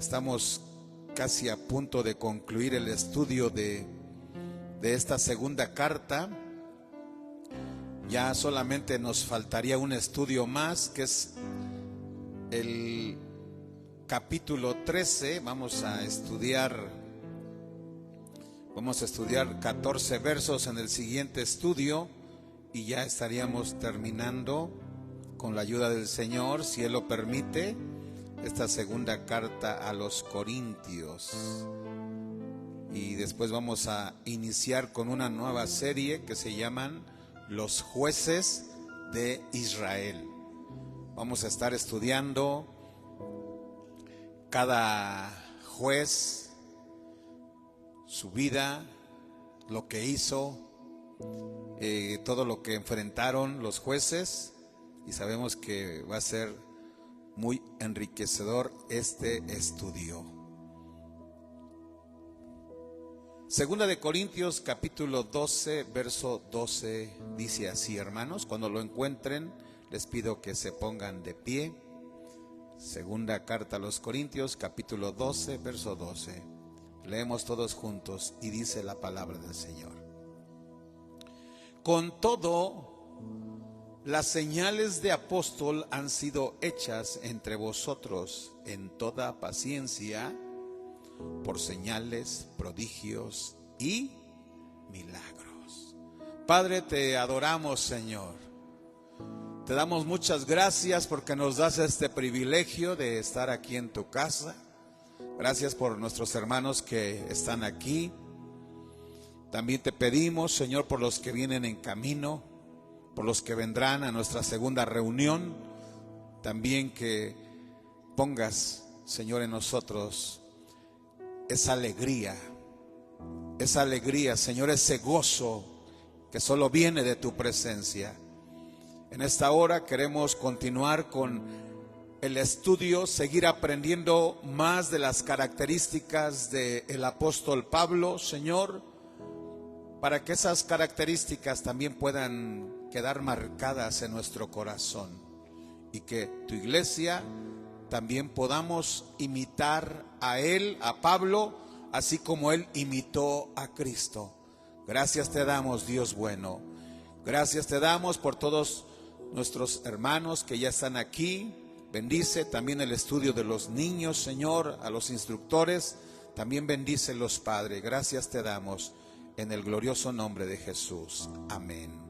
Estamos casi a punto de concluir el estudio de esta segunda carta. Ya solamente nos faltaría un estudio más, que es el capítulo 13. Vamos a estudiar 14 versos en el siguiente estudio y ya estaríamos terminando, con la ayuda del Señor, si Él lo permite, esta segunda carta a los Corintios. Y después vamos a iniciar con una nueva serie que se llaman Los Jueces de Israel. Vamos a estar estudiando cada juez, su vida, lo que hizo, todo lo que enfrentaron los jueces, y sabemos que va a ser muy enriquecedor este estudio. Segunda de Corintios capítulo 12, verso 12, dice así, hermanos. Cuando lo encuentren, les pido que se pongan de pie. Segunda carta a los Corintios capítulo 12, verso 12. Leemos todos juntos y dice la palabra del Señor. Con todo, las señales de apóstol han sido hechas entre vosotros en toda paciencia, por señales, prodigios y milagros. Padre, te adoramos, Señor. Te damos muchas gracias porque nos das este privilegio de estar aquí en tu casa. Gracias por nuestros hermanos que están aquí. También te pedimos, Señor, por los que vienen en camino, por los que vendrán a nuestra segunda reunión, también que pongas, Señor, en nosotros esa alegría, Señor, ese gozo que solo viene de tu presencia. En esta hora queremos continuar con el estudio, seguir aprendiendo más de las características del apóstol Pablo, Señor, para que esas características también puedan quedar marcadas en nuestro corazón y que tu iglesia también podamos imitar a él, a Pablo, así como él imitó a Cristo. Gracias te damos, Dios bueno. Gracias te damos por todos nuestros hermanos que ya están aquí. Bendice también el estudio de los niños, Señor, a los instructores. También bendícelos, Padre. Gracias te damos en el glorioso nombre de Jesús. Amén.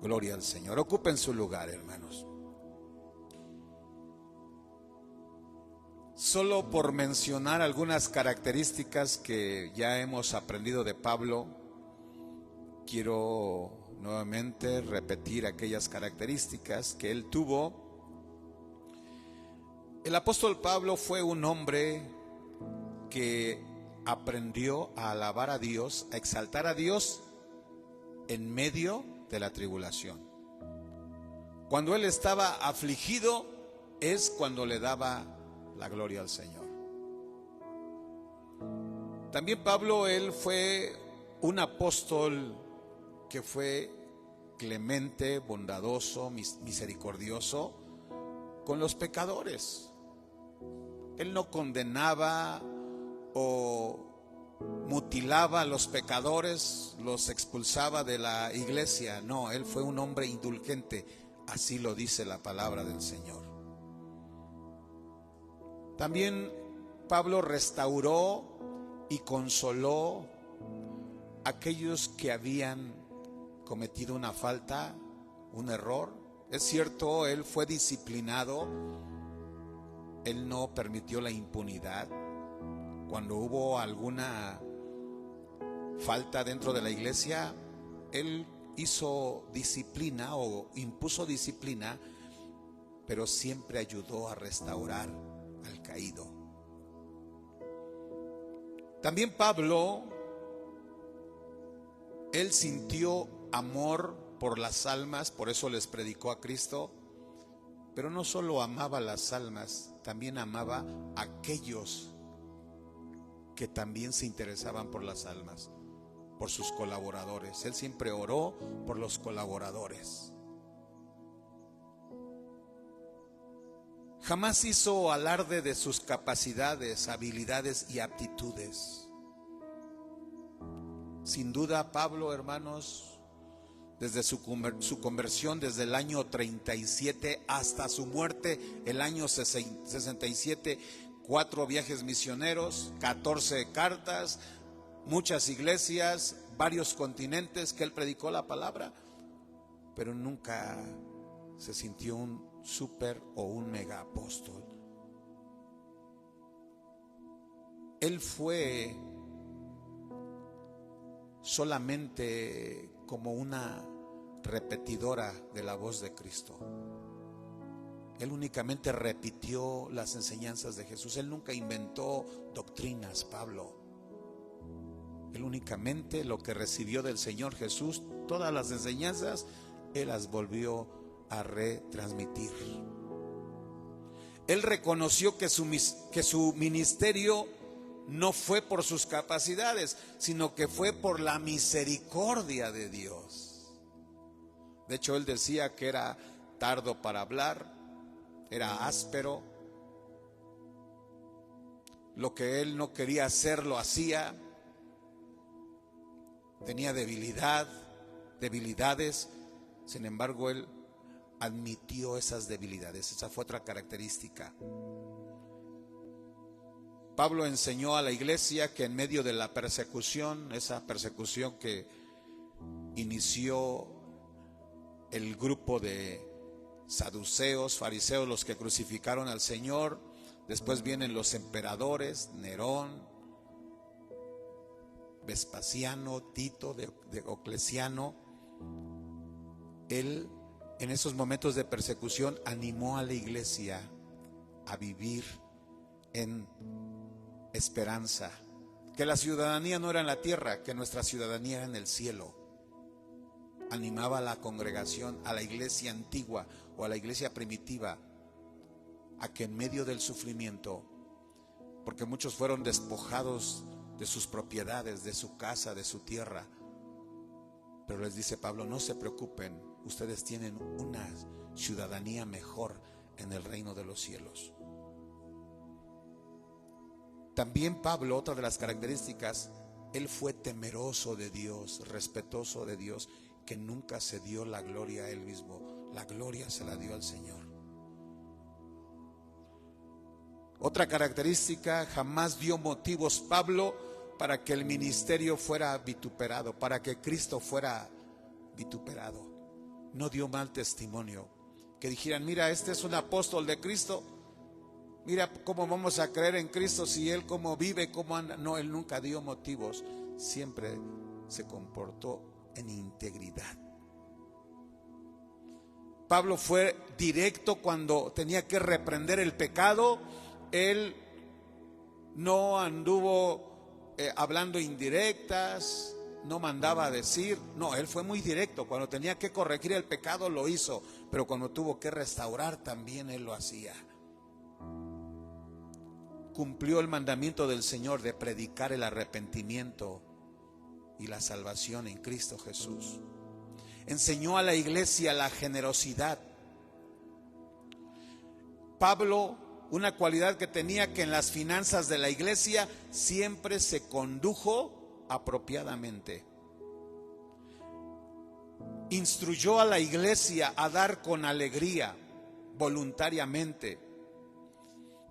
Gloria al Señor. Ocupen su lugar, hermanos. Solo por mencionar algunas características que ya hemos aprendido de Pablo, quiero nuevamente repetir aquellas características que él tuvo. El apóstol Pablo fue un hombre que aprendió a alabar a Dios, a exaltar a Dios en medio de la tribulación. Cuando él estaba afligido es cuando le daba la gloria al Señor. También Pablo, él fue un apóstol que fue clemente, bondadoso, misericordioso con los pecadores. Él no condenaba o mutilaba a los pecadores, los expulsaba de la iglesia. No, él fue un hombre indulgente. Así lo dice la palabra del Señor. También Pablo restauró y consoló a aquellos que habían cometido una falta, un error. Es cierto, él fue disciplinado. Él no permitió la impunidad. Cuando hubo alguna falta dentro de la iglesia, él hizo disciplina o impuso disciplina, pero siempre ayudó a restaurar al caído. También Pablo, él sintió amor por las almas, por eso les predicó a Cristo, pero no solo amaba las almas, también amaba a aquellos que también se interesaban por las almas, por sus colaboradores. Él siempre oró por los colaboradores. Jamás hizo alarde de sus capacidades, habilidades y aptitudes. Sin duda, Pablo, hermanos, desde su conversión, desde el año 37 hasta su muerte, el año 67, 4 viajes misioneros, 14 cartas, muchas iglesias, varios continentes que él predicó la palabra, pero nunca se sintió un super o un mega apóstol. Él fue solamente como una repetidora de la voz de Cristo. Él únicamente repitió las enseñanzas de Jesús. Él nunca inventó doctrinas, Pablo. Él únicamente lo que recibió del Señor Jesús, todas las enseñanzas, él las volvió a retransmitir. Él reconoció que su ministerio no fue por sus capacidades, sino que fue por la misericordia de Dios. De hecho, él decía que era tardo para hablar, era áspero, lo que él no quería hacer lo hacía, tenía debilidades, sin embargo él admitió esas debilidades. Esa fue otra característica. Pablo enseñó a la iglesia que en medio de la persecución, esa persecución que inició el grupo de saduceos, fariseos, los que crucificaron al Señor, después vienen los emperadores, Nerón, Vespasiano, Tito, Diocleciano. Él, en esos momentos de persecución, animó a la iglesia a vivir en esperanza, que la ciudadanía no era en la tierra, que nuestra ciudadanía era en el cielo. Animaba a la congregación, a la iglesia antigua o a la iglesia primitiva, a que en medio del sufrimiento, porque muchos fueron despojados de sus propiedades, de su casa, de su tierra, pero les dice Pablo: no se preocupen, ustedes tienen una ciudadanía mejor en el reino de los cielos. También Pablo, otra de las características, él fue temeroso de Dios, respetuoso de Dios, que nunca se dio la gloria a él mismo, la gloria se la dio al Señor. Otra característica, jamás dio motivos Pablo para que el ministerio fuera vituperado, para que Cristo fuera vituperado. No dio mal testimonio, que dijeran: mira, este es un apóstol de Cristo, mira cómo vamos a creer en Cristo si él cómo vive, cómo anda. No, él nunca dio motivos, siempre se comportó en integridad. Pablo fue directo cuando tenía que reprender el pecado. Él no anduvo hablando indirectas, no mandaba a decir, no, él fue muy directo. Cuando tenía que corregir el pecado lo hizo, pero cuando tuvo que restaurar también él lo hacía. Cumplió el mandamiento del Señor de predicar el arrepentimiento y la salvación en Cristo Jesús. Enseñó a la iglesia la generosidad. Pablo, una cualidad que tenía, que en las finanzas de la iglesia siempre se condujo apropiadamente. Instruyó a la iglesia a dar con alegría, voluntariamente.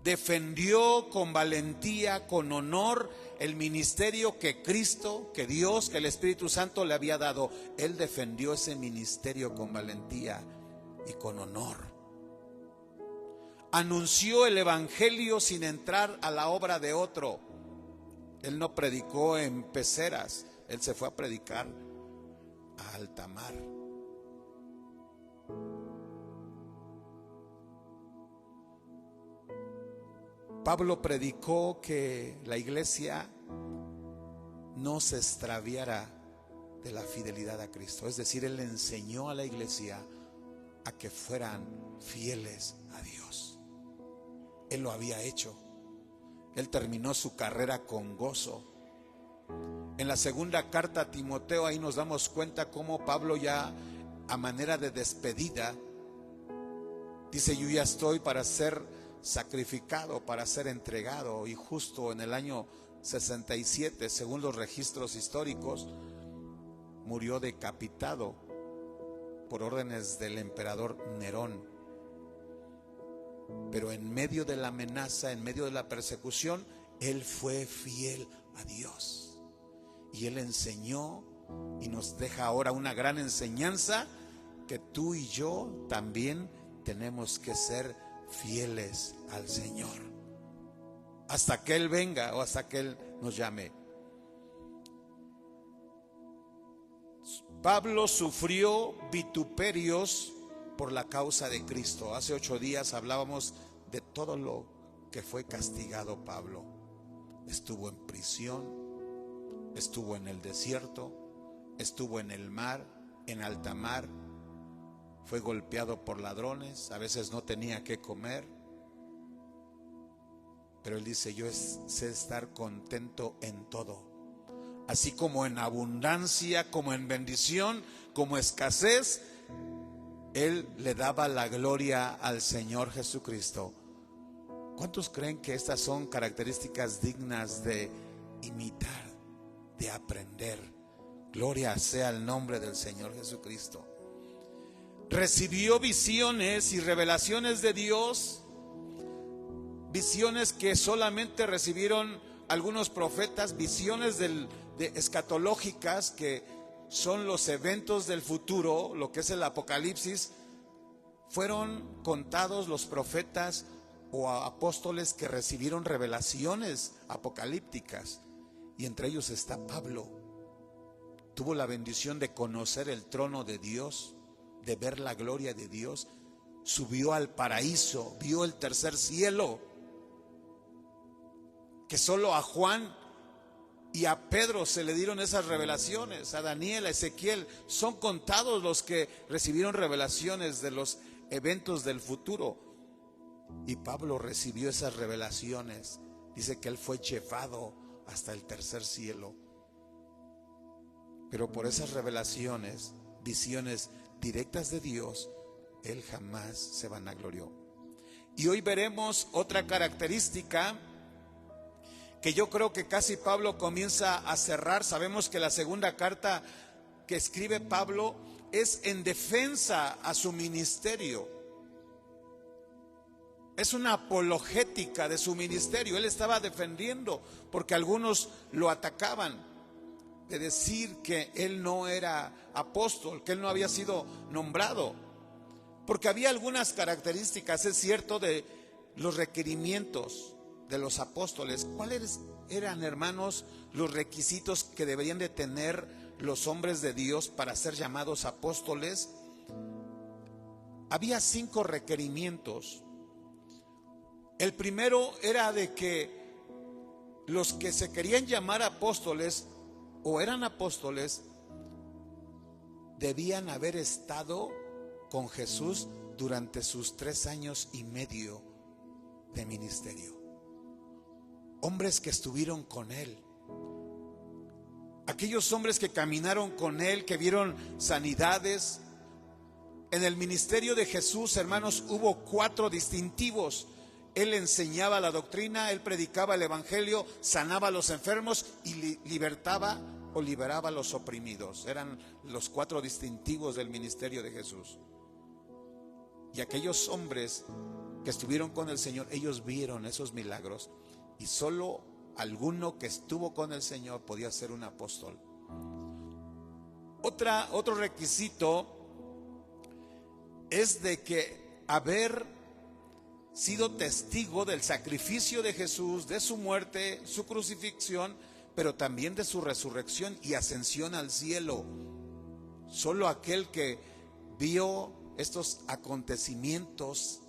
Defendió con valentía, con honor, el ministerio que Cristo, que Dios, que el Espíritu Santo le había dado. Él defendió ese ministerio con valentía y con honor. Anunció el evangelio sin entrar a la obra de otro. Él no predicó en peceras, él se fue a predicar a alta mar. Pablo predicó que la iglesia no se extraviara de la fidelidad a Cristo. Es decir, él enseñó a la iglesia a que fueran fieles a Dios. Él lo había hecho. Él terminó su carrera con gozo. En la segunda carta a Timoteo, ahí nos damos cuenta cómo Pablo, ya a manera de despedida, dice: yo ya estoy para ser sacrificado para ser entregado, y justo en el año 67, según los registros históricos, murió decapitado por órdenes del emperador Nerón. Pero en medio de la amenaza, en medio de la persecución, él fue fiel a Dios. Y él enseñó y nos deja ahora una gran enseñanza, que tú y yo también tenemos que ser fieles al Señor hasta que Él venga o hasta que Él nos llame. Pablo sufrió vituperios por la causa de Cristo. Hace 8 días hablábamos de todo lo que fue castigado Pablo. Estuvo en prisión, estuvo en el desierto, estuvo en el mar, en alta mar, fue golpeado por ladrones, a veces no tenía que comer. Pero él dice: yo sé estar contento en todo, así como en abundancia, como en bendición, como escasez. Él le daba la gloria al Señor Jesucristo. ¿Cuántos creen que estas son características dignas de imitar, de aprender? Gloria sea el nombre del Señor Jesucristo. Recibió visiones y revelaciones de Dios, visiones que solamente recibieron algunos profetas, visiones escatológicas, que son los eventos del futuro, lo que es el Apocalipsis. Fueron contados los profetas o apóstoles que recibieron revelaciones apocalípticas, y entre ellos está Pablo. Tuvo la bendición de conocer el trono de Dios, de ver la gloria de Dios. Subió al paraíso, vio el tercer cielo, que solo a Juan y a Pedro se le dieron esas revelaciones, a Daniel, a Ezequiel. Son contados los que recibieron revelaciones de los eventos del futuro, y Pablo recibió esas revelaciones. Dice que él fue llevado hasta el tercer cielo, pero por esas revelaciones, visiones directas de Dios, él jamás se vanaglorió. Y hoy veremos otra característica que yo creo que casi Pablo comienza a cerrar. Sabemos que la segunda carta que escribe Pablo es en defensa a su ministerio. Es una apologética de su ministerio. Él estaba defendiendo, porque algunos lo atacaban, de decir que él no era apóstol, que él no había sido nombrado, porque había algunas características, es cierto, de los requerimientos de los apóstoles. ¿Cuáles eran, hermanos, los requisitos que deberían de tener los hombres de Dios para ser llamados apóstoles? Había 5 requerimientos. El primero era de que los que se querían llamar apóstoles o eran apóstoles debían haber estado con Jesús durante sus 3 años y medio de ministerio. Hombres que estuvieron con él, aquellos hombres que caminaron con él, que vieron sanidades. En el ministerio de Jesús, hermanos, hubo 4 distintivos. Él enseñaba la doctrina, él predicaba el evangelio, sanaba a los enfermos y libertaba o liberaba a los oprimidos. Eran los 4 distintivos del ministerio de Jesús. Y aquellos hombres que estuvieron con el Señor, ellos vieron esos milagros, y solo alguno que estuvo con el Señor podía ser un apóstol. Otro requisito es de que haber sido testigo del sacrificio de Jesús, de su muerte, su crucifixión, pero también de su resurrección y ascensión al cielo. Solo aquel que vio estos acontecimientos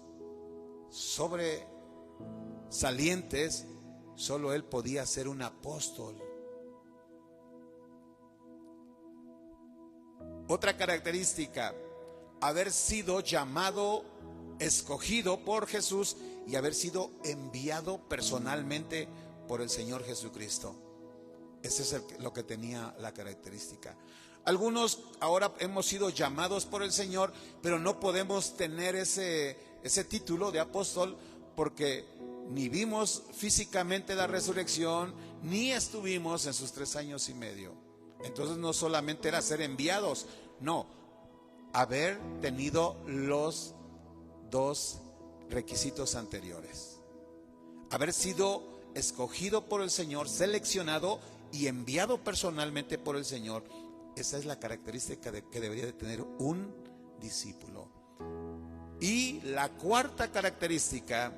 sobresalientes, solo él podía ser un apóstol. Otra característica: haber sido llamado, escogido por Jesús y haber sido enviado personalmente por el Señor Jesucristo. Ese es lo que tenía la característica. Algunos ahora hemos sido llamados por el Señor, pero no podemos tener ese título de apóstol porque ni vimos físicamente la resurrección, ni estuvimos en sus 3 años y medio. Entonces no solamente era ser enviados, no, haber tenido los 2 requisitos anteriores. Haber sido escogido por el Señor, seleccionado y enviado personalmente por el Señor. Esa es la característica que debería de tener un discípulo. Y la cuarta característica,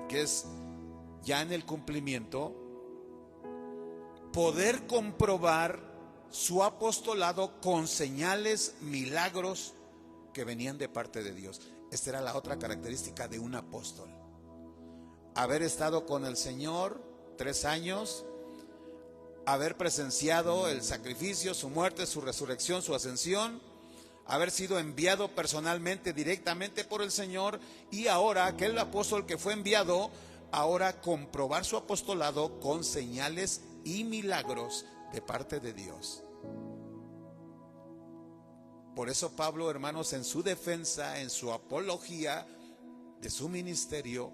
que es ya en el cumplimiento, poder comprobar su apostolado con señales, milagros que venían de parte de Dios. Esta era la otra característica de un apóstol. Haber estado con el Señor 3 años, haber presenciado el sacrificio, su muerte, su resurrección, su ascensión, haber sido enviado personalmente, directamente por el Señor, y ahora aquel apóstol que fue enviado, ahora comprobar su apostolado con señales y milagros de parte de Dios. Por eso Pablo, hermanos, en su defensa, en su apología de su ministerio,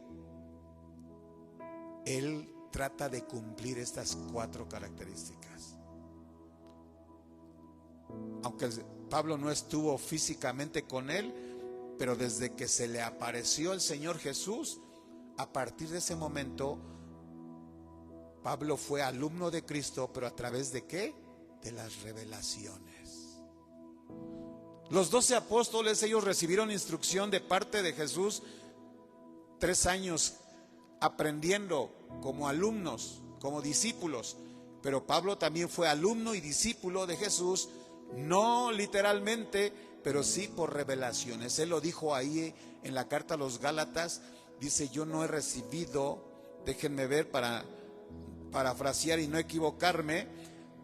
él trata de cumplir estas 4 características. Aunque Pablo no estuvo físicamente con él, pero desde que se le apareció el Señor Jesús, a partir de ese momento, Pablo fue alumno de Cristo, pero a través de ¿qué? De las revelaciones. Los 12 apóstoles, ellos recibieron instrucción de parte de Jesús, 3 años aprendiendo como alumnos, como discípulos. Pero Pablo también fue alumno y discípulo de Jesús, no literalmente, pero sí por revelaciones. Él lo dijo ahí en la carta a los Gálatas, dice: yo no he recibido, déjenme ver para parafrasear y no equivocarme,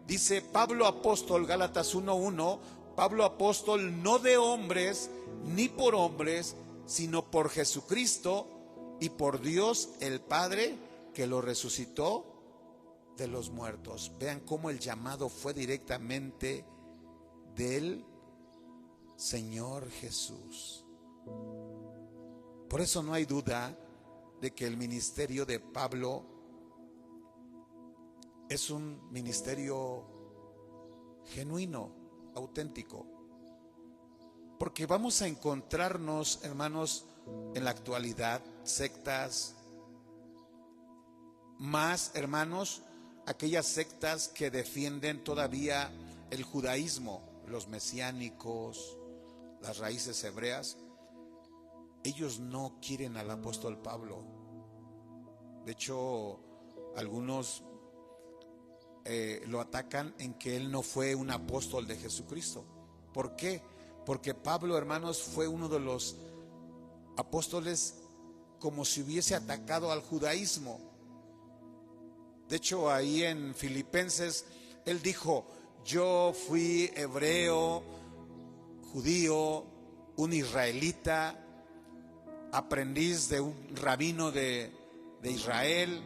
dice Pablo apóstol, Gálatas 1:1, Pablo apóstol, no de hombres ni por hombres, sino por Jesucristo y por Dios el Padre, que lo resucitó de los muertos. Vean cómo el llamado fue directamente del Señor Jesús. Por eso no hay duda de que el ministerio de Pablo es un ministerio genuino, auténtico. Porque vamos a encontrarnos, hermanos, en la actualidad, sectas, más, hermanos, aquellas sectas que defienden todavía el judaísmo, los mesiánicos, las raíces hebreas. Ellos no quieren al apóstol Pablo. De hecho, algunos lo atacan en que él no fue un apóstol de Jesucristo. ¿Por qué? Porque Pablo, hermanos, fue uno de los apóstoles como si hubiese atacado al judaísmo. De hecho, ahí en Filipenses, él dijo: yo fui hebreo, judío, un israelita, aprendiz de un rabino de Israel,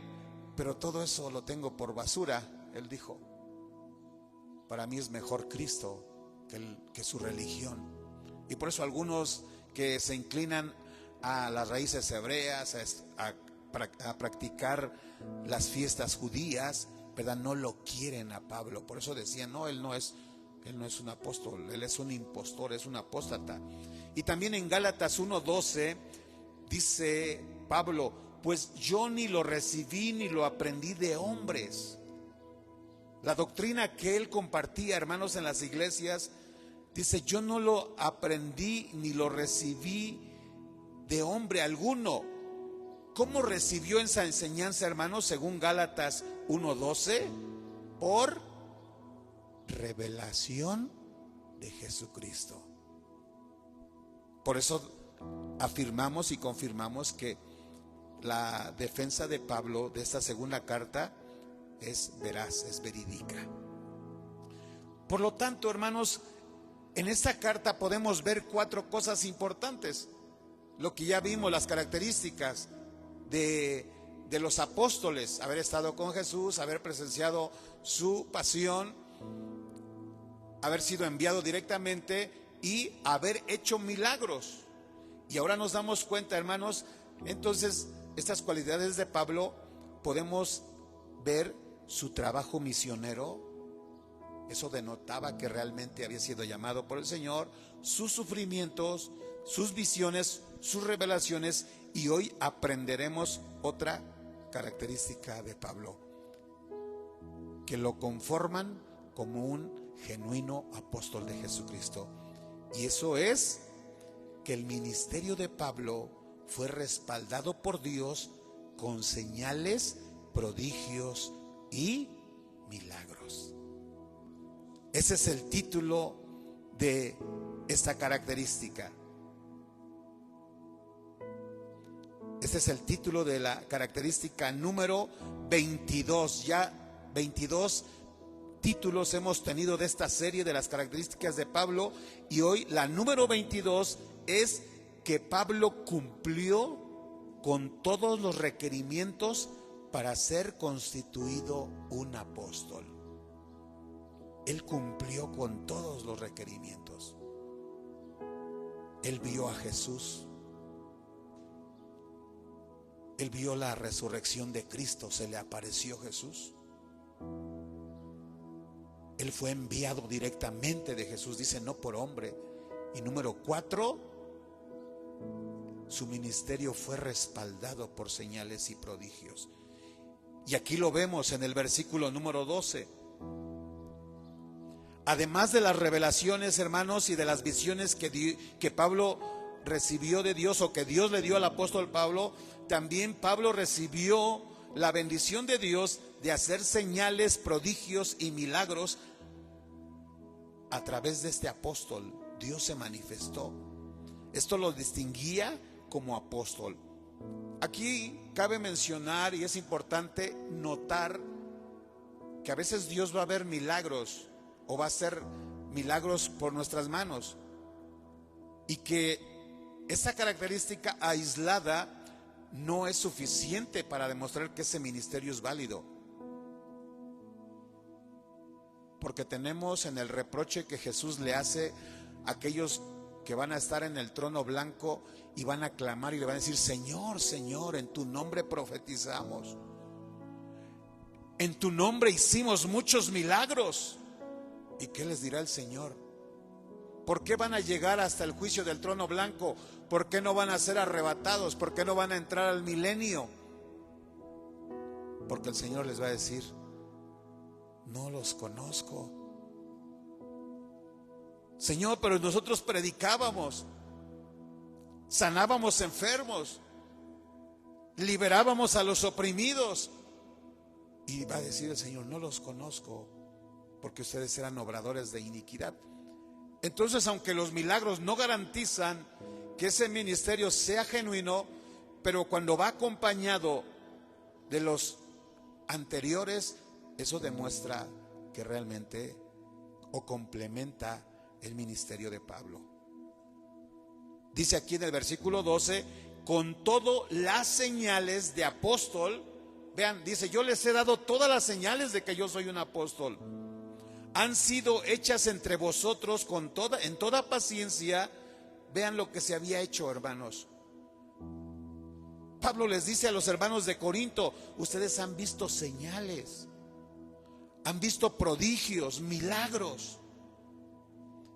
pero todo eso lo tengo por basura. Él dijo: para mí es mejor Cristo que su religión. Y por eso algunos que se inclinan a las raíces hebreas, a practicar las fiestas judías, ¿verdad?, no lo quieren a Pablo. Por eso decían: no, él no es un apóstol, él es un impostor, es un apóstata. Y también en Gálatas 1:12 dice Pablo: pues yo ni lo recibí ni lo aprendí de hombres. La doctrina que él compartía, hermanos, en las iglesias, dice: yo no lo aprendí ni lo recibí de hombre alguno. ¿Cómo recibió esa enseñanza, hermanos? Según Gálatas 1:12, por revelación de Jesucristo. Por eso afirmamos y confirmamos que la defensa de Pablo de esta segunda carta es veraz, es verídica. Por lo tanto, hermanos, en esta carta podemos ver 4 cosas importantes. Lo que ya vimos, las características de los apóstoles: haber estado con Jesús, haber presenciado su pasión, haber sido enviado directamente y haber hecho milagros. Y ahora nos damos cuenta, hermanos, entonces, estas cualidades de Pablo, podemos ver su trabajo misionero. Eso denotaba que realmente había sido llamado por el Señor, sus sufrimientos, sus visiones, sus revelaciones. Y hoy aprenderemos otra característica de Pablo, que lo conforman como un genuino apóstol de Jesucristo. Y eso es que el ministerio de Pablo fue respaldado por Dios con señales, prodigios y milagros. Ese es el título de esta característica. Este es el título de la característica número 22. Ya 22 títulos hemos tenido de esta serie de las características de Pablo, y hoy la número 22 es que Pablo cumplió con todos los requerimientos para ser constituido un apóstol. Él cumplió con todos los requerimientos. Él vio a Jesús. Él vio la resurrección de Cristo, se le apareció Jesús. Él fue enviado directamente de Jesús, dice, no por hombre. Y número 4, su ministerio fue respaldado por señales y prodigios. Y aquí lo vemos en el versículo número 12. Además de las revelaciones, hermanos, y de las visiones que Pablo recibió de Dios, o que Dios le dio al apóstol Pablo, también Pablo recibió la bendición de Dios de hacer señales, prodigios y milagros. A través de este apóstol, Dios se manifestó. Esto lo distinguía como apóstol. Aquí cabe mencionar, y es importante notar, que a veces Dios va a ver milagros, o va a hacer milagros por nuestras manos, y que esa característica aislada no es suficiente para demostrar que ese ministerio es válido. Porque tenemos en el reproche que Jesús le hace a aquellos que van a estar en el trono blanco y van a clamar y le van a decir: Señor, Señor, en tu nombre profetizamos, en tu nombre hicimos muchos milagros. ¿Y qué les dirá el Señor? ¿Por qué van a llegar hasta el juicio del trono blanco? ¿Por qué no van a ser arrebatados? ¿Por qué no van a entrar al milenio? Porque el Señor les va a decir: no los conozco. Señor, pero nosotros predicábamos, sanábamos enfermos, liberábamos a los oprimidos. Y va a decir el Señor: no los conozco, porque ustedes eran obradores de iniquidad. Entonces, aunque los milagros no garantizan que ese ministerio sea genuino, pero cuando va acompañado de los anteriores, eso demuestra que realmente o complementa el ministerio de Pablo. Dice aquí en el versículo 12: con todo las señales de apóstol. Vean, dice: yo les he dado todas las señales de que yo soy un apóstol. Han sido hechas entre vosotros en toda paciencia. Vean lo que se había hecho, hermanos. Pablo les dice a los hermanos de Corinto: ustedes han visto señales, han visto prodigios, milagros.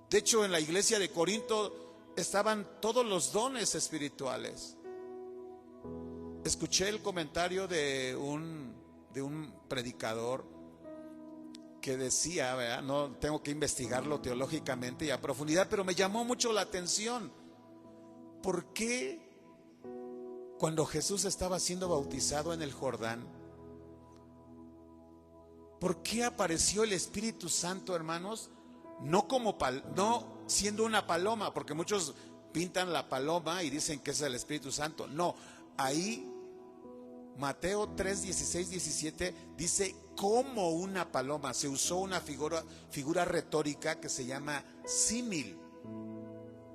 De hecho, en la iglesia de Corinto estaban todos los dones espirituales. Escuché el comentario de un predicador que decía, ¿verdad? No tengo que investigarlo teológicamente y a profundidad, pero me llamó mucho la atención. ¿Por qué cuando Jesús estaba siendo bautizado en el Jordán, por qué apareció el Espíritu Santo, hermanos? No siendo una paloma, porque muchos pintan la paloma y dicen que es el Espíritu Santo. No, ahí Mateo 3, 16, 17 dice como una paloma. Se usó una figura retórica que se llama símil.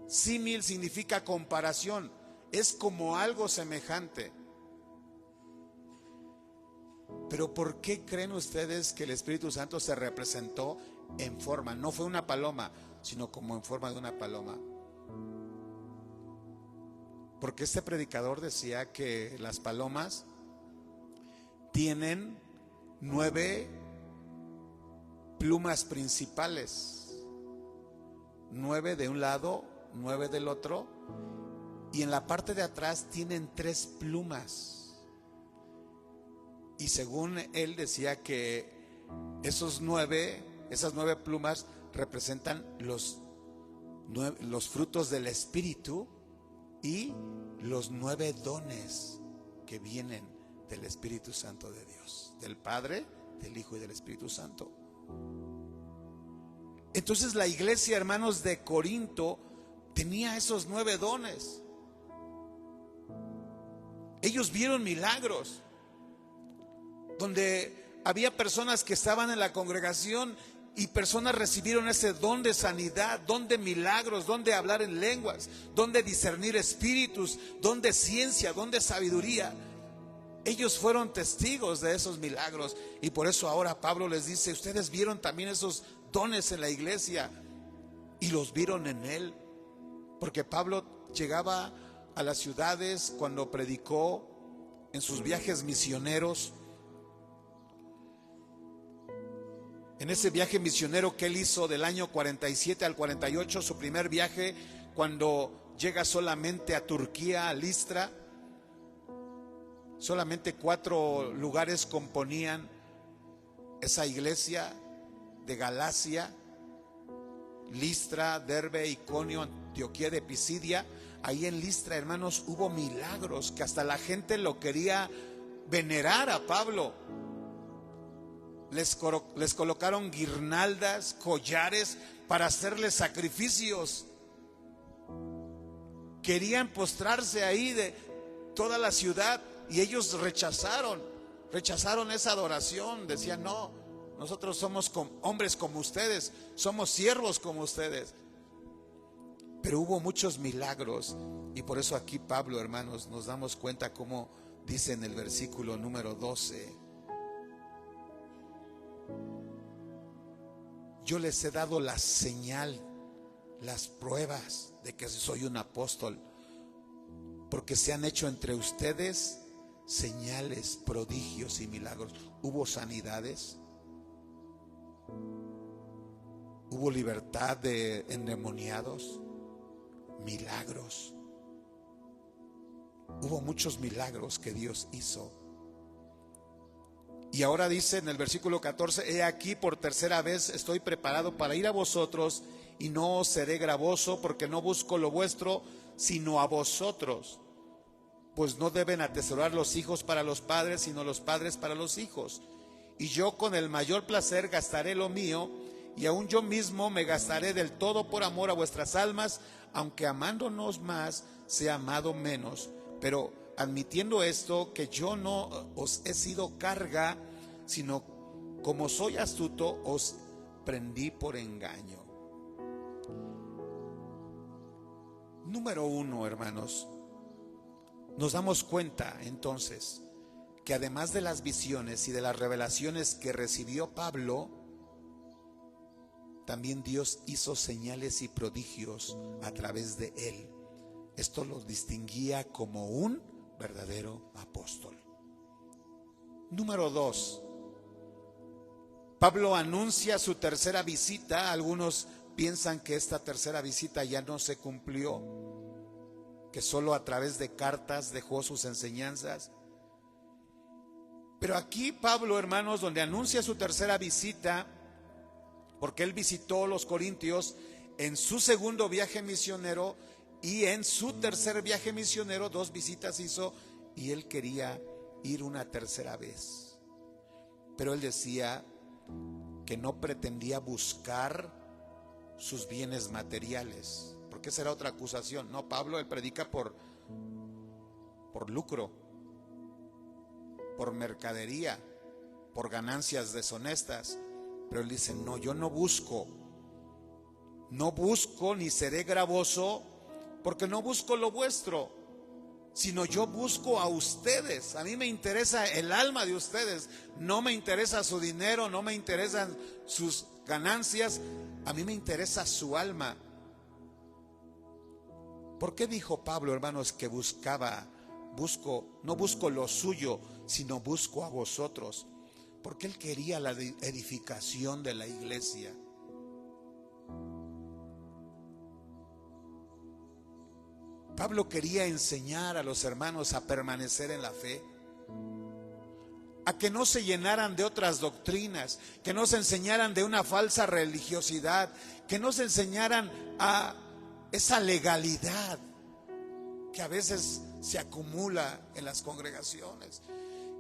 Símil significa comparación, es como algo semejante. Pero ¿por qué creen ustedes que el Espíritu Santo se representó en forma? No fue una paloma, sino como en forma de una paloma. Porque este predicador decía que las palomas tienen 9 plumas principales, 9 de un lado, 9 del otro, y en la parte de atrás tienen 3 plumas. Y según él decía que esas 9 plumas representan los frutos del Espíritu y los 9 dones que vienen del Espíritu Santo de Dios, del Padre, del Hijo y del Espíritu Santo. Entonces la iglesia, hermanos, de Corinto tenía esos 9 dones. Ellos vieron milagros donde había personas que estaban en la congregación y personas recibieron ese don de sanidad, don de milagros, don de hablar en lenguas, don de discernir espíritus, don de ciencia, don de sabiduría. Ellos fueron testigos de esos milagros, y por eso ahora Pablo les dice: ustedes vieron también esos dones en la iglesia y los vieron en él. Porque Pablo llegaba a las ciudades cuando predicó en sus viajes misioneros. En ese viaje misionero que él hizo del año 47 al 48, su primer viaje, cuando llega solamente a Turquía, a Listra, solamente 4 lugares componían esa iglesia de Galacia: Listra, Derbe, Iconio, Antioquía de Pisidia. Ahí en Listra, hermanos, hubo milagros que hasta la gente lo quería venerar a Pablo. Les colocaron guirnaldas, collares para hacerles sacrificios. Querían postrarse ahí de toda la ciudad, y ellos rechazaron esa adoración. Decían: no, nosotros somos hombres como ustedes, somos siervos como ustedes. Pero hubo muchos milagros, y por eso aquí Pablo, hermanos, nos damos cuenta cómo dice en el versículo número 12: yo les he dado la señal, las pruebas de que soy un apóstol, porque se han hecho entre ustedes señales, prodigios y milagros. Hubo sanidades, hubo libertad de endemoniados, milagros. Hubo muchos milagros que Dios hizo. Y ahora dice en el versículo 14: he aquí, por tercera vez estoy preparado para ir a vosotros, y no os seré gravoso, porque no busco lo vuestro, sino a vosotros. Pues no deben atesorar los hijos para los padres, sino los padres para los hijos. Y yo con el mayor placer gastaré lo mío, y aún yo mismo me gastaré del todo por amor a vuestras almas, aunque amándonos más, sea amado menos. Pero admitiendo esto, que yo no os he sido carga, sino como soy astuto, os prendí por engaño. Número 1, hermanos, nos damos cuenta entonces que además de las visiones y de las revelaciones que recibió Pablo, también Dios hizo señales y prodigios a través de él. Esto lo distinguía como un verdadero apóstol. Número 2, Pablo anuncia su tercera visita. Algunos piensan que esta tercera visita ya no se cumplió, que solo a través de cartas dejó sus enseñanzas. Pero aquí Pablo, hermanos, donde anuncia su tercera visita, porque él visitó los Corintios en su segundo viaje misionero, y en su tercer viaje misionero 2 visitas hizo, y él quería ir una tercera vez. Pero él decía que no pretendía buscar sus bienes materiales, porque esa era otra acusación. No, Pablo, él predica por lucro, por mercadería, por ganancias deshonestas. Pero él dice: no, yo no busco ni seré gravoso, porque no busco lo vuestro, sino yo busco a ustedes. A mí me interesa el alma de ustedes, no me interesa su dinero, no me interesan sus ganancias, a mí me interesa su alma. ¿Por qué dijo Pablo, hermanos, que no busco lo suyo, sino busco a vosotros? Porque él quería la edificación de la iglesia. Pablo quería enseñar a los hermanos a permanecer en la fe, a que no se llenaran de otras doctrinas, que no se enseñaran de una falsa religiosidad, que no se enseñaran a esa legalidad que a veces se acumula en las congregaciones,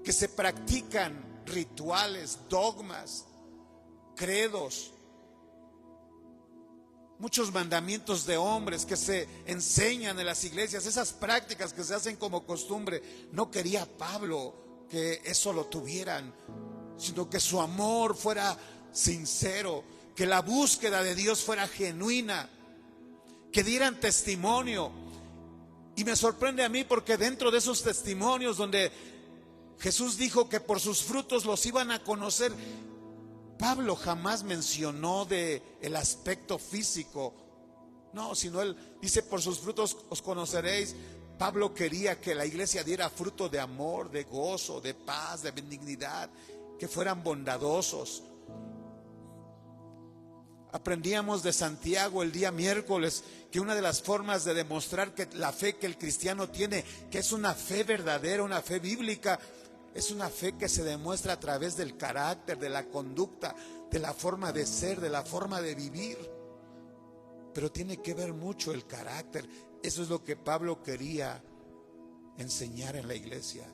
que se practican rituales, dogmas, credos, muchos mandamientos de hombres que se enseñan en las iglesias, esas prácticas que se hacen como costumbre. No quería Pablo que eso lo tuvieran, sino que su amor fuera sincero, que la búsqueda de Dios fuera genuina, que dieran testimonio. Y me sorprende a mí porque dentro de esos testimonios donde Jesús dijo que por sus frutos los iban a conocer, Pablo jamás mencionó de el aspecto físico, no, sino él dice: por sus frutos os conoceréis. Pablo quería que la iglesia diera fruto de amor, de gozo, de paz, de benignidad, que fueran bondadosos. Aprendíamos de Santiago el día miércoles que una de las formas de demostrar que la fe que el cristiano tiene, que es una fe verdadera, una fe bíblica, es una fe que se demuestra a través del carácter, de la conducta, de la forma de ser, de la forma de vivir. Pero tiene que ver mucho el carácter. Eso es lo que Pablo quería enseñar en la iglesia.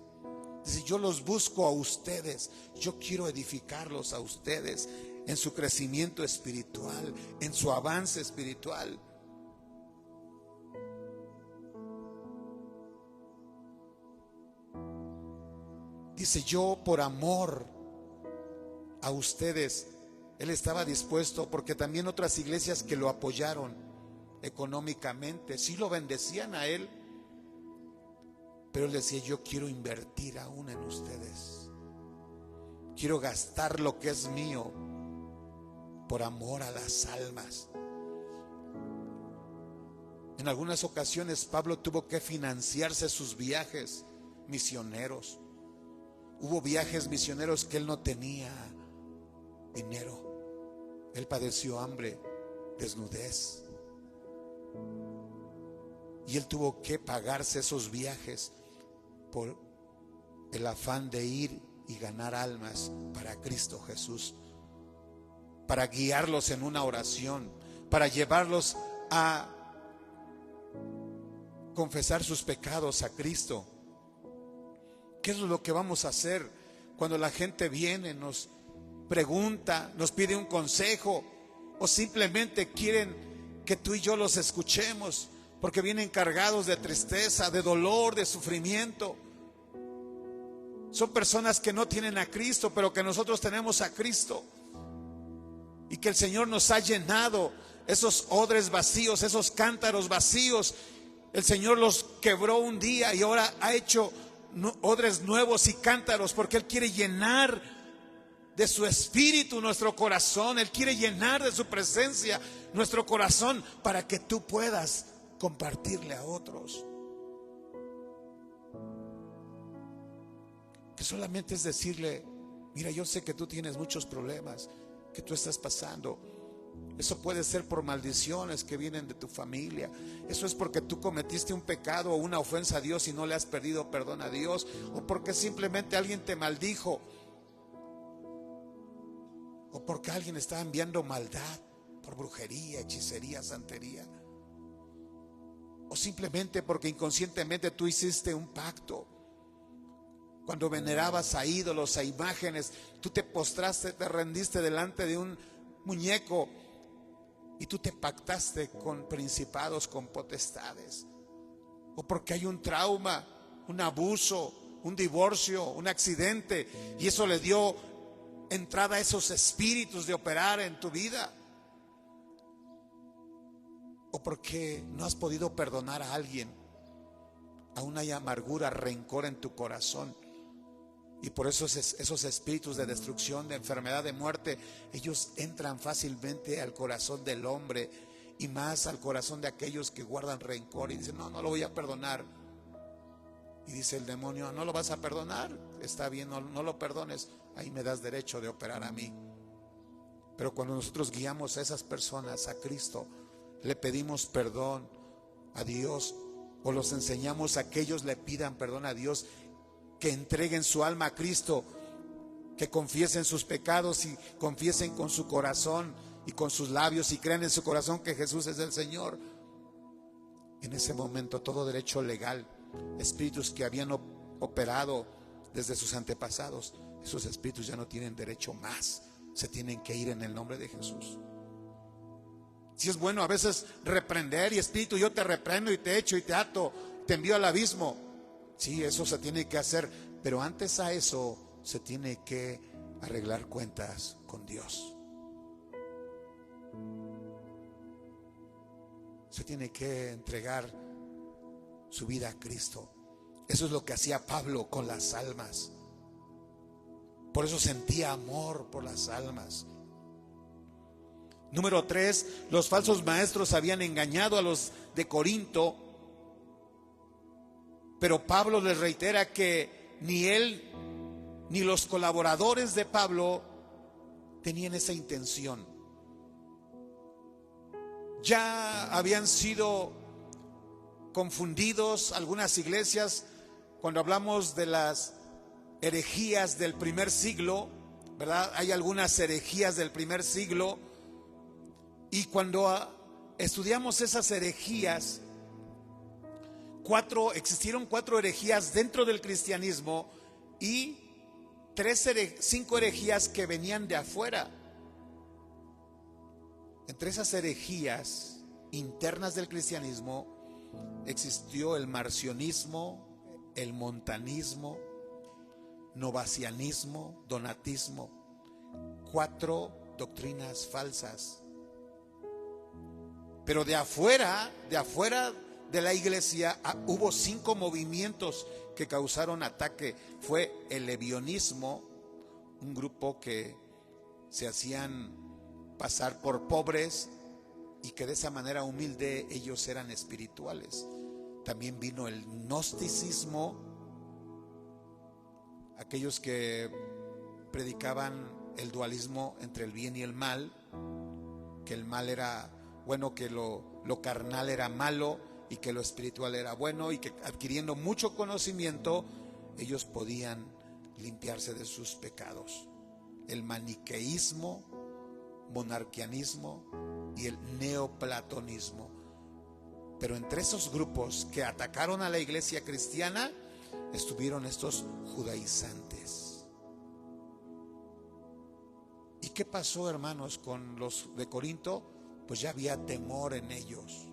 Dice: yo los busco a ustedes, yo quiero edificarlos a ustedes en su crecimiento espiritual, en su avance espiritual. Dice: yo por amor a ustedes. Él estaba dispuesto, porque también otras iglesias que lo apoyaron económicamente, sí lo bendecían a él, pero él decía: yo quiero invertir aún en ustedes, quiero gastar lo que es mío por amor a las almas. En algunas ocasiones Pablo tuvo que financiarse sus viajes misioneros. Hubo viajes misioneros que él no tenía dinero. Él padeció hambre, desnudez, y él tuvo que pagarse esos viajes por el afán de ir y ganar almas para Cristo Jesús, para guiarlos en una oración, para llevarlos a confesar sus pecados a Cristo. ¿Qué es lo que vamos a hacer cuando la gente viene, nos pregunta, nos pide un consejo, o simplemente quieren que tú y yo los escuchemos porque vienen cargados de tristeza, de dolor, de sufrimiento? Son personas que no tienen a Cristo, pero que nosotros tenemos a Cristo, y que el Señor nos ha llenado esos odres vacíos, esos cántaros vacíos. El Señor los quebró un día y ahora ha hecho odres nuevos y cántaros, porque Él quiere llenar de su espíritu nuestro corazón. Él quiere llenar de su presencia nuestro corazón para que tú puedas compartirle a otros. Que solamente es decirle: mira, yo sé que tú tienes muchos problemas que tú estás pasando. Eso puede ser por maldiciones que vienen de tu familia. Eso es porque tú cometiste un pecado o una ofensa a Dios y no le has pedido perdón a Dios, o porque simplemente alguien te maldijo, o porque alguien está enviando maldad por brujería, hechicería, santería, o simplemente porque inconscientemente tú hiciste un pacto. Cuando venerabas a ídolos, a imágenes, tú te postraste, te rendiste delante de un muñeco y tú te pactaste con principados, con potestades. O porque hay un trauma, un abuso, un divorcio, un accidente, y eso le dio entrada a esos espíritus de operar en tu vida. O porque no has podido perdonar a alguien, aún hay amargura, rencor en tu corazón, y por eso esos espíritus de destrucción, de enfermedad, de muerte, ellos entran fácilmente al corazón del hombre y más al corazón de aquellos que guardan rencor y dicen, no, no lo voy a perdonar. Y dice el demonio, no lo vas a perdonar, está bien, no lo perdones, ahí me das derecho de operar a mí. Pero cuando nosotros guiamos a esas personas a Cristo, le pedimos perdón a Dios, o los enseñamos a que ellos le pidan perdón a Dios, que entreguen su alma a Cristo, que confiesen sus pecados y confiesen con su corazón y con sus labios y crean en su corazón que Jesús es el Señor. En ese momento todo derecho legal, espíritus que habían operado desde sus antepasados, esos espíritus ya no tienen derecho más, se tienen que ir en el nombre de Jesús. Si es bueno a veces reprender, y espíritu, yo te reprendo y te echo y te ato, te envío al abismo. Sí, eso se tiene que hacer, pero antes a eso se tiene que arreglar cuentas con Dios. Se tiene que entregar su vida a Cristo. Eso es lo que hacía Pablo con las almas. Por eso sentía amor por las almas. Número 3, los falsos maestros habían engañado a los de Corinto, pero Pablo les reitera que ni él ni los colaboradores de Pablo tenían esa intención. Ya habían sido confundidos algunas iglesias cuando hablamos de las herejías del primer siglo, ¿verdad? Hay algunas herejías del primer siglo, y cuando estudiamos esas herejías, existieron 4 herejías dentro del cristianismo y 5 herejías que venían de afuera. Entre esas herejías internas del cristianismo existió el marcionismo, el montanismo, novacianismo, donatismo, 4 doctrinas falsas. Pero de afuera de la iglesia hubo 5 movimientos que causaron ataque. Fue el lebionismo, un grupo que se hacían pasar por pobres y que de esa manera humilde ellos eran espirituales. También vino el gnosticismo, aquellos que predicaban el dualismo entre el bien y el mal, que el mal era bueno, que lo carnal era malo y que lo espiritual era bueno, y que adquiriendo mucho conocimiento ellos podían limpiarse de sus pecados. El maniqueísmo, monarquianismo y el neoplatonismo. Pero entre esos grupos que atacaron a la iglesia cristiana estuvieron estos judaizantes. ¿Y qué pasó, hermanos, con los de Corinto? Pues ya había temor en ellos.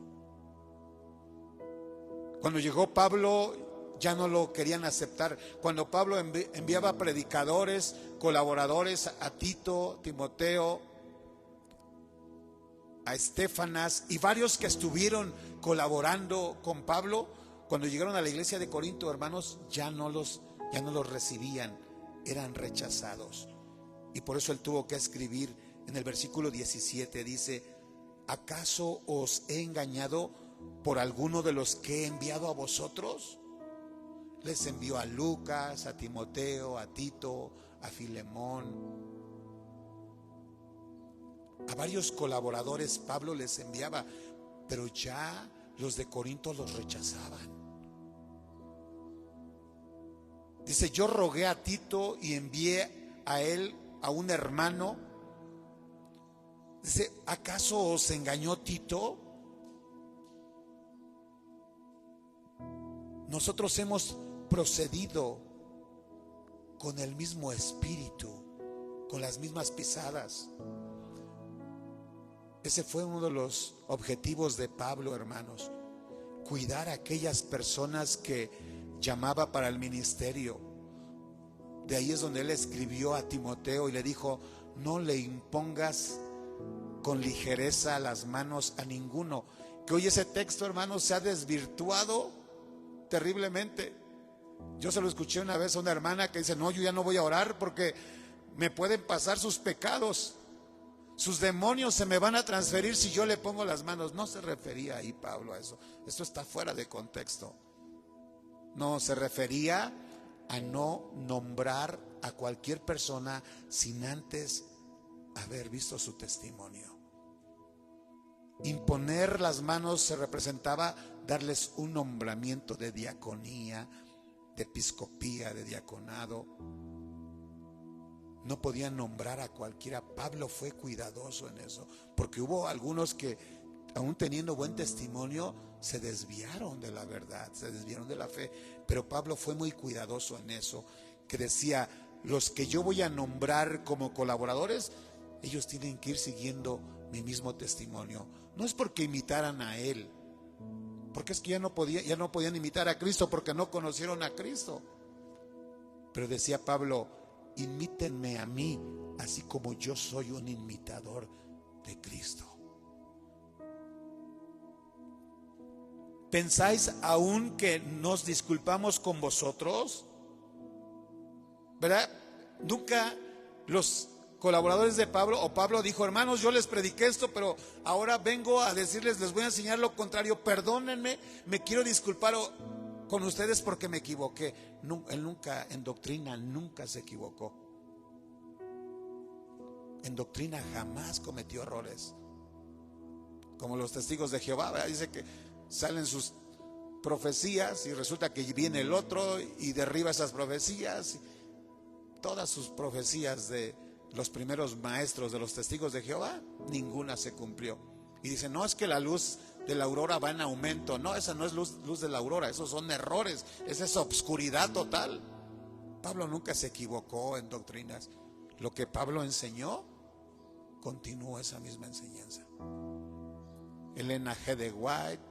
Cuando llegó Pablo, ya no lo querían aceptar. Cuando Pablo enviaba predicadores, colaboradores a Tito, Timoteo, a Estefanas y varios que estuvieron colaborando con Pablo, cuando llegaron a la iglesia de Corinto, hermanos, ya no los recibían, eran rechazados. Y por eso él tuvo que escribir en el versículo 17, dice: ¿acaso os he engañado por alguno de los que he enviado a vosotros? Les envió a Lucas, a Timoteo, a Tito, a Filemón, a varios colaboradores Pablo les enviaba, pero ya los de Corinto los rechazaban. Dice: yo rogué a Tito y envié a él a un hermano. Dice: ¿acaso os engañó Tito? Nosotros hemos procedido con el mismo espíritu, con las mismas pisadas. Ese fue uno de los objetivos de Pablo, hermanos: cuidar a aquellas personas que llamaba para el ministerio. De ahí es donde él escribió a Timoteo y le dijo: no le impongas con ligereza las manos a ninguno. Que hoy ese texto, hermanos, se ha desvirtuado terriblemente. Yo se lo escuché una vez a una hermana que dice: no, yo ya no voy a orar porque me pueden pasar sus pecados. sus demonios se me van a transferir si yo le pongo las manos. No se refería ahí Pablo a eso. Esto está fuera de contexto. No, se refería a no nombrar a cualquier persona sin antes haber visto su testimonio. Imponer las manos se representaba darles un nombramiento de diaconía, de episcopía, de diaconado. No podían nombrar a cualquiera. Pablo fue cuidadoso en eso, porque hubo algunos que, aún teniendo buen testimonio, se desviaron de la verdad, se desviaron de la fe. Pero Pablo fue muy cuidadoso en eso, que decía: los que yo voy a nombrar como colaboradores, ellos tienen que ir siguiendo mi mismo testimonio. No es porque imitaran a él, porque es que ya no podían imitar a Cristo, porque no conocieron a Cristo. Pero decía Pablo: imítenme a mí, así como yo soy un imitador de Cristo. ¿Pensáis aún que nos disculpamos con vosotros? ¿Verdad? Nunca los colaboradores de Pablo, o Pablo dijo: hermanos, yo les prediqué esto, pero ahora vengo a decirles, les voy a enseñar lo contrario, perdónenme, me quiero disculpar con ustedes porque me equivoqué. Él nunca, en doctrina, nunca se equivocó. En doctrina jamás cometió errores. Como los testigos de Jehová, ¿verdad? Dice que salen sus profecías y resulta que viene el otro y derriba esas profecías. Todas sus profecías de los primeros maestros de los testigos de Jehová, ninguna se cumplió. Y dice: no, es que la luz de la aurora va en aumento. No, esa no es luz de la aurora, esos son errores, esa es obscuridad total. Pablo nunca se equivocó en doctrinas. Lo que Pablo enseñó, continuó esa misma enseñanza. Elena G. de White,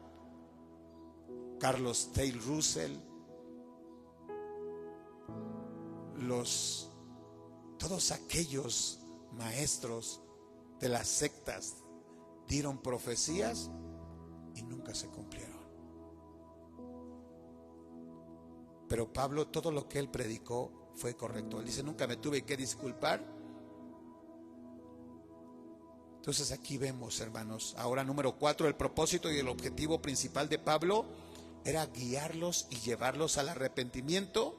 Carlos Taylor Russell, todos aquellos maestros de las sectas dieron profecías y nunca se cumplieron. Pero Pablo, todo lo que él predicó fue correcto. Él dice: nunca me tuve que disculpar. Entonces aquí vemos, hermanos, ahora número 4, el propósito y el objetivo principal de Pablo era guiarlos y llevarlos al arrepentimiento,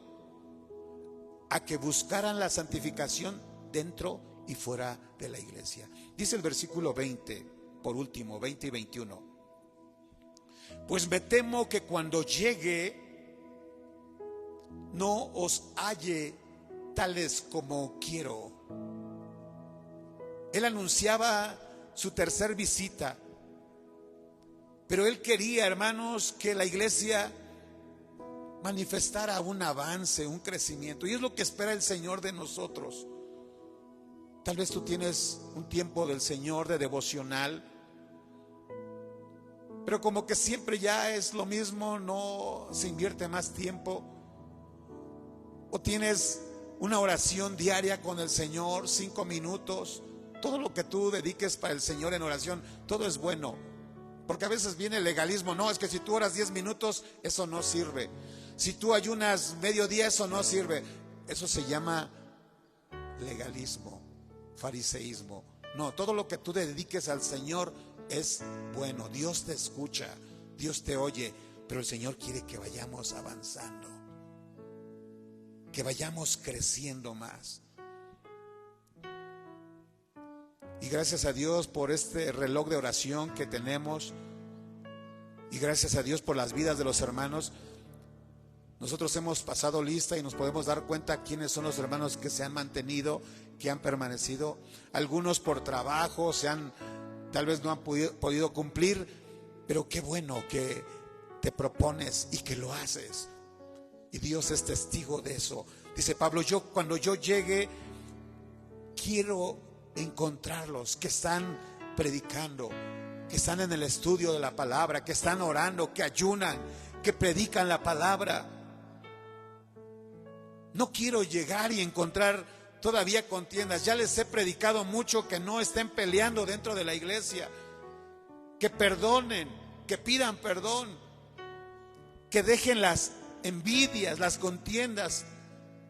a que buscaran la santificación dentro y fuera de la iglesia. Dice el versículo 20, por último, 20 y 21: pues me temo que cuando llegue no os halle tales como quiero. Él anunciaba su tercer visita, pero él quería, hermanos, que la iglesia manifestara un avance, un crecimiento, y es lo que espera el Señor de nosotros. Tal vez tú tienes un tiempo del Señor de devocional, pero como que siempre ya es lo mismo, no se invierte más tiempo. O tienes una oración diaria con el Señor, 5 minutos. Todo lo que tú dediques para el Señor en oración, todo es bueno. Porque a veces viene el legalismo: no, es que si tú oras 10 minutos, eso no sirve. Si tú ayunas mediodía, eso no sirve. Eso se llama legalismo, fariseísmo. No, todo lo que tú dediques al Señor es bueno. Dios te escucha, Dios te oye, pero el Señor quiere que vayamos avanzando, que vayamos creciendo más. Y gracias a Dios por este reloj de oración que tenemos, y gracias a Dios por las vidas de los hermanos. Nosotros hemos pasado lista y nos podemos dar cuenta quiénes son los hermanos que se han mantenido, que han permanecido. Algunos por trabajo tal vez no han podido cumplir, pero qué bueno que te propones y que lo haces. Y Dios es testigo de eso. Dice Pablo: cuando yo llegue, quiero encontrarlos que están predicando, que están en el estudio de la palabra, que están orando, que ayunan, que predican la palabra. No quiero llegar y encontrar todavía contiendas. Ya les he predicado mucho que no estén peleando dentro de la iglesia, que perdonen, que pidan perdón, que dejen las envidias, las contiendas,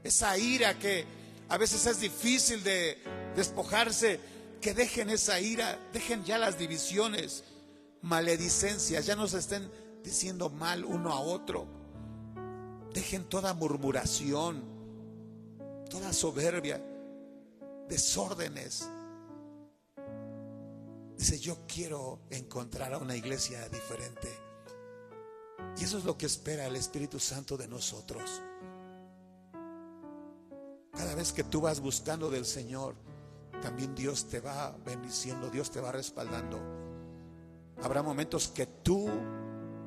esa ira que a veces es difícil de despojarse, que dejen esa ira, dejen ya las divisiones, maledicencias, ya no se estén diciendo mal uno a otro. Dejen toda murmuración, toda soberbia, desórdenes. Dice, yo quiero encontrar a una iglesia diferente. Y eso es lo que espera el Espíritu Santo de nosotros. Cada vez que tú vas buscando del Señor, también Dios te va bendiciendo, Dios te va respaldando. Habrá momentos que tú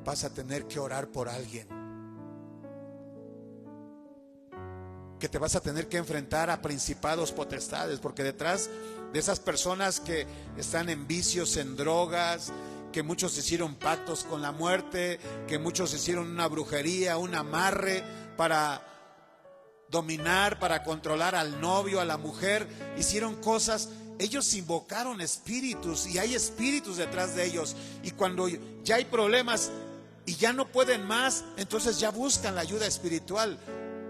vas a tener que orar por alguien, que te vas a tener que enfrentar a principados, potestades, porque detrás de esas personas que están en vicios, en drogas, que muchos hicieron pactos con la muerte, que muchos hicieron una brujería, un amarre para dominar, para controlar al novio, a la mujer, hicieron cosas. Ellos invocaron espíritus y hay espíritus detrás de ellos, y cuando ya hay problemas y ya no pueden más, entonces ya buscan la ayuda espiritual,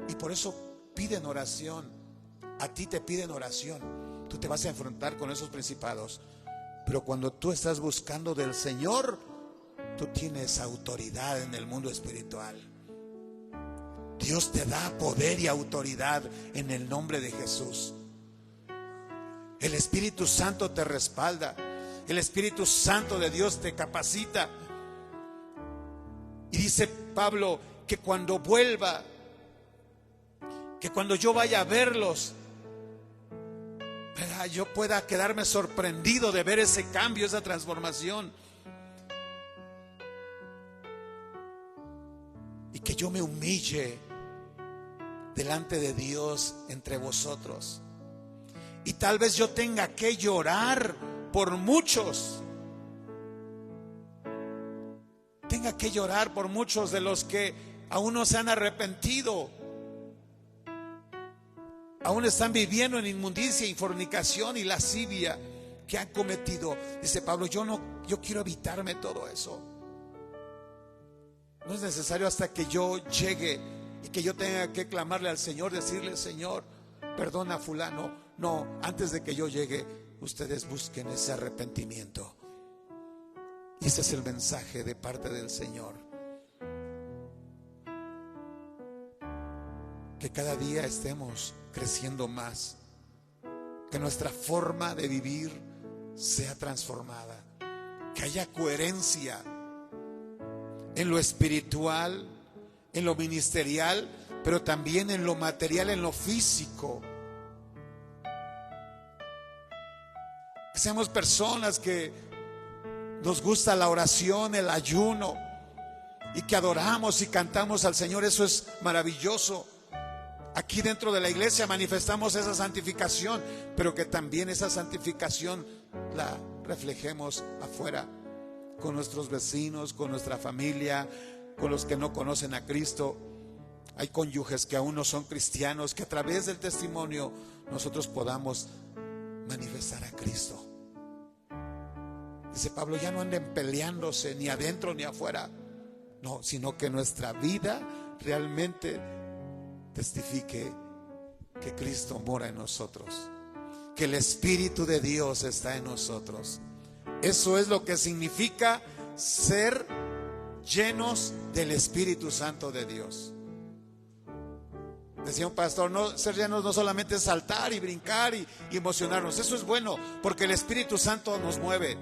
y por eso piden oración. A ti te piden oración. Tú te vas a enfrentar con esos principados, pero cuando tú estás buscando del Señor, tú tienes autoridad en el mundo espiritual. Dios te da poder y autoridad en el nombre de Jesús. El Espíritu Santo te respalda. El Espíritu Santo de Dios te capacita. Y dice Pablo que cuando vuelva, que cuando yo vaya a verlos, yo pueda quedarme sorprendido de ver ese cambio, esa transformación. Y que yo me humille delante de Dios entre vosotros. Y tal vez yo tenga que llorar por muchos. Tenga que llorar por muchos de los que aún no se han arrepentido. Aún están viviendo en inmundicia y fornicación y lascivia que han cometido. Dice Pablo, yo quiero evitarme todo eso. No es necesario hasta que yo llegue y que yo tenga que clamarle al Señor, decirle, Señor, perdona a fulano. No, antes de que yo llegue, ustedes busquen ese arrepentimiento. Y ese es el mensaje de parte del Señor. Que cada día estemos creciendo más, que nuestra forma de vivir sea transformada, que haya coherencia en lo espiritual, en lo ministerial, pero también en lo material, en lo físico. Que seamos personas que nos gusta la oración, el ayuno, y que adoramos y cantamos al Señor. Eso es maravilloso. Aquí dentro de la iglesia manifestamos esa santificación, pero que también esa santificación la reflejemos afuera, con nuestros vecinos, con nuestra familia, con los que no conocen a Cristo. Hay cónyuges que aún no son cristianos, que a través del testimonio nosotros podamos manifestar a Cristo. Dice Pablo, ya no anden peleándose ni adentro ni afuera, no, sino que nuestra vida realmente testifique que Cristo mora en nosotros, que el Espíritu de Dios está en nosotros. Eso es lo que significa ser llenos del Espíritu Santo de Dios. Decía un pastor, no, ser llenos no solamente es saltar y brincar y emocionarnos. Eso es bueno, porque el Espíritu Santo nos mueve.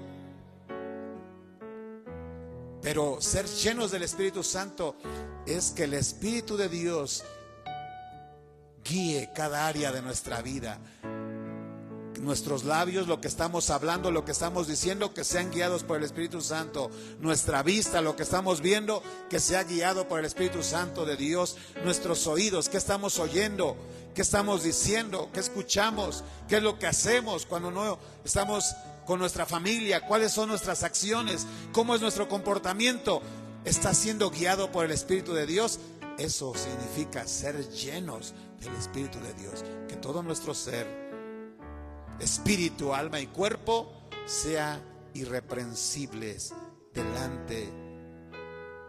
Pero ser llenos del Espíritu Santo es que el Espíritu de Dios guíe cada área de nuestra vida. Nuestros labios, lo que estamos hablando, lo que estamos diciendo, que sean guiados por el Espíritu Santo. Nuestra vista, lo que estamos viendo, que sea guiado por el Espíritu Santo de Dios. Nuestros oídos, qué estamos oyendo, qué estamos diciendo, qué escuchamos, qué es lo que hacemos cuando no estamos con nuestra familia, cuáles son nuestras acciones, cómo es nuestro comportamiento. Está siendo guiado por el Espíritu de Dios. Eso significa ser llenos del Espíritu de Dios. Que todo nuestro ser, espíritu, alma y cuerpo, sea irreprensibles delante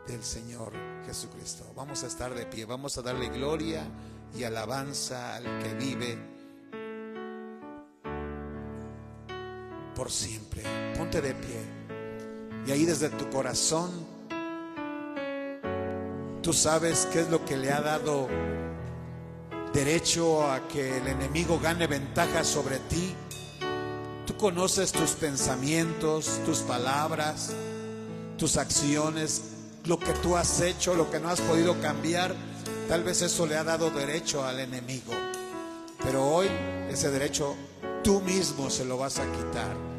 del Señor Jesucristo. Vamos a estar de pie, vamos a darle gloria y alabanza al que vive. por siempre. Ponte de pie. Y ahí desde tu corazón, tú sabes qué es lo que le ha dado derecho a que el enemigo gane ventaja sobre ti. Tú conoces tus pensamientos, tus palabras, tus acciones, lo que tú has hecho, lo que no has podido cambiar. Tal vez eso le ha dado derecho al enemigo, pero hoy ese derecho tú mismo se lo vas a quitar,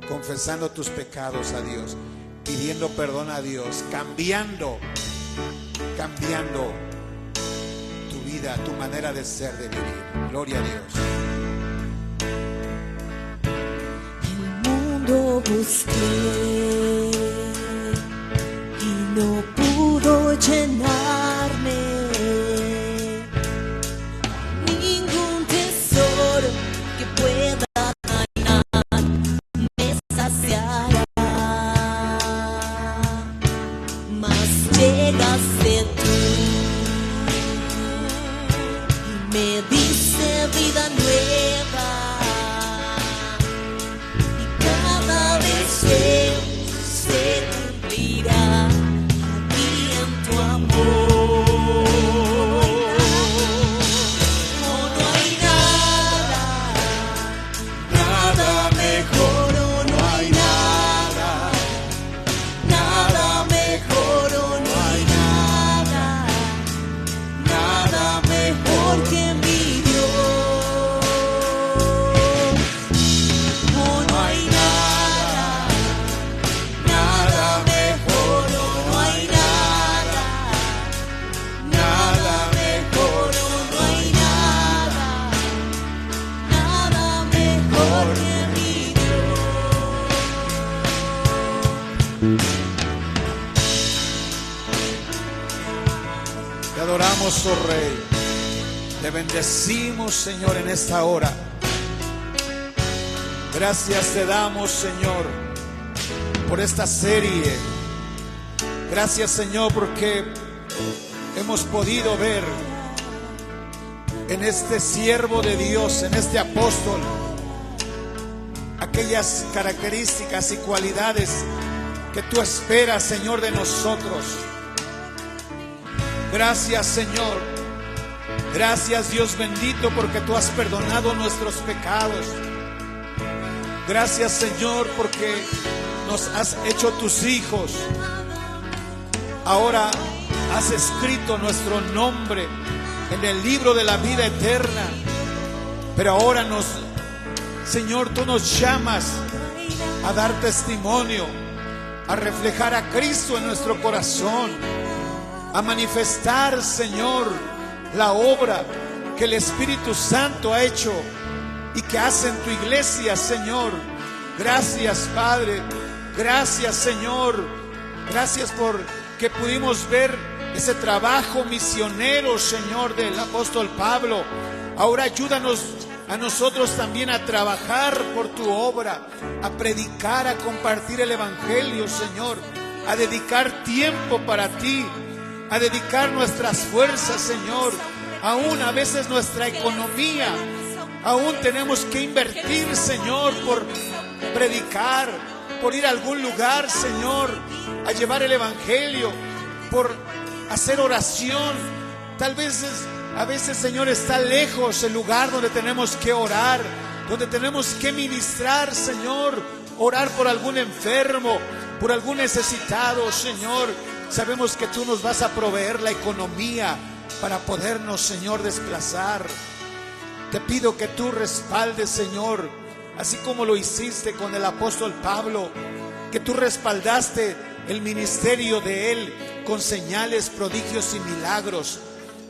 confesando tus pecados a Dios, pidiendo perdón a Dios, cambiando tu vida, tu manera de ser, de vivir. Gloria a Dios. El mundo busqué y no pudo llenarme. Ningún tesoro que pueda ganar me saciará. Mas llegaste tú y me diste vida nueva. Y cada deseo se cumplirá aquí en tu amor. Te adoramos, oh Rey. Te bendecimos, Señor, en esta hora. Gracias te damos, Señor, por esta serie. Gracias, Señor, porque hemos podido ver en este siervo de Dios, en este apóstol, aquellas características y cualidades que tú esperas, Señor, de nosotros. Gracias, Señor. Gracias, Dios bendito, porque tú has perdonado nuestros pecados. Gracias, Señor, porque nos has hecho tus hijos. Ahora has escrito nuestro nombre en el libro de la vida eterna. Pero ahora Señor, tú nos llamas a dar testimonio, a reflejar a Cristo en nuestro corazón, a manifestar, Señor, la obra que el Espíritu Santo ha hecho y que hace en tu iglesia, Señor. Gracias, Padre. Gracias, Señor. Gracias por que pudimos ver ese trabajo misionero, Señor, del apóstol Pablo. Ahora ayúdanos a nosotros también a trabajar por tu obra, a predicar, a compartir el Evangelio, Señor, a dedicar tiempo para ti, a dedicar nuestras fuerzas, Señor. Aún a veces nuestra economía, aún tenemos que invertir, Señor, por predicar, por ir a algún lugar, Señor, a llevar el Evangelio, por hacer oración. Tal vez a veces, Señor, está lejos el lugar donde tenemos que orar, donde tenemos que ministrar, Señor, orar por algún enfermo, por algún necesitado, Señor. Sabemos que tú nos vas a proveer la economía para podernos, Señor, desplazar. Te pido que tú respaldes, Señor, así como lo hiciste con el apóstol Pablo, que tú respaldaste el ministerio de él con señales, prodigios y milagros.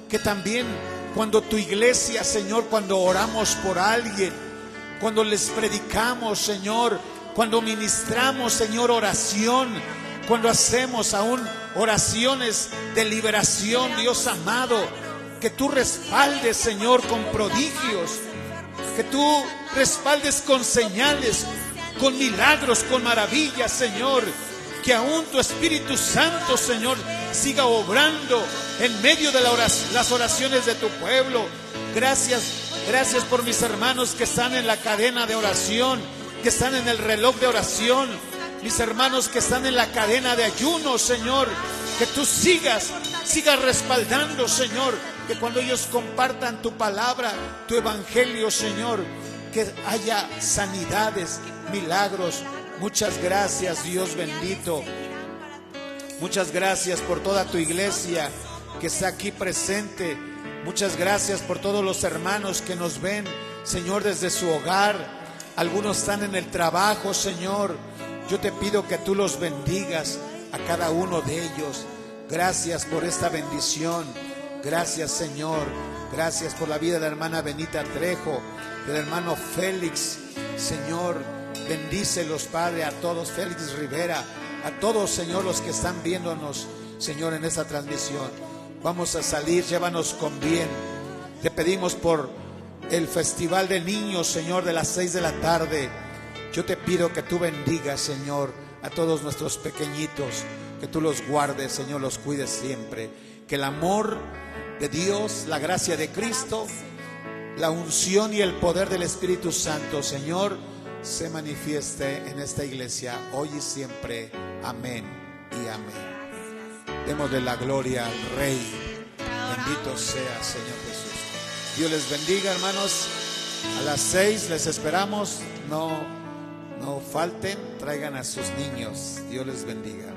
Que también cuando tu iglesia, Señor, cuando oramos por alguien, cuando les predicamos, Señor, cuando ministramos, Señor, oración, cuando hacemos aún oraciones de liberación, Dios amado, que tú respaldes, Señor, con prodigios, que tú respaldes con señales, con milagros, con maravillas, Señor, que aún tu Espíritu Santo, Señor, siga obrando en medio de las oraciones de tu pueblo. Gracias por mis hermanos que están en la cadena de oración, que están en el reloj de oración, mis hermanos que están en la cadena de ayuno, Señor, que tú sigas respaldando, Señor, que cuando ellos compartan tu palabra, tu evangelio, Señor, que haya sanidades, milagros. Muchas gracias, Dios bendito. Muchas gracias por toda tu iglesia que está aquí presente. Muchas gracias por todos los hermanos que nos ven, Señor, desde su hogar. Algunos están en el trabajo, Señor. Yo te pido que tú los bendigas a cada uno de ellos. Gracias por esta bendición. Gracias, Señor. Gracias por la vida de la hermana Benita Trejo, del hermano Félix. Señor, bendícelos, Padre, a todos. Félix Rivera, a todos, Señor, los que están viéndonos, Señor, en esta transmisión. Vamos a salir, llévanos con bien. Te pedimos por el festival de niños, Señor, de las 6 de la tarde. Yo te pido que tú bendigas, Señor, a todos nuestros pequeñitos, que tú los guardes, Señor, los cuides siempre. Que el amor de Dios, la gracia de Cristo, la unción y el poder del Espíritu Santo, Señor, se manifieste en esta iglesia hoy y siempre. Amén y amén. Démosle la gloria al Rey. Bendito sea, Señor Jesús. Dios les bendiga, hermanos. A las 6 les esperamos. No falten, traigan a sus niños. Dios les bendiga.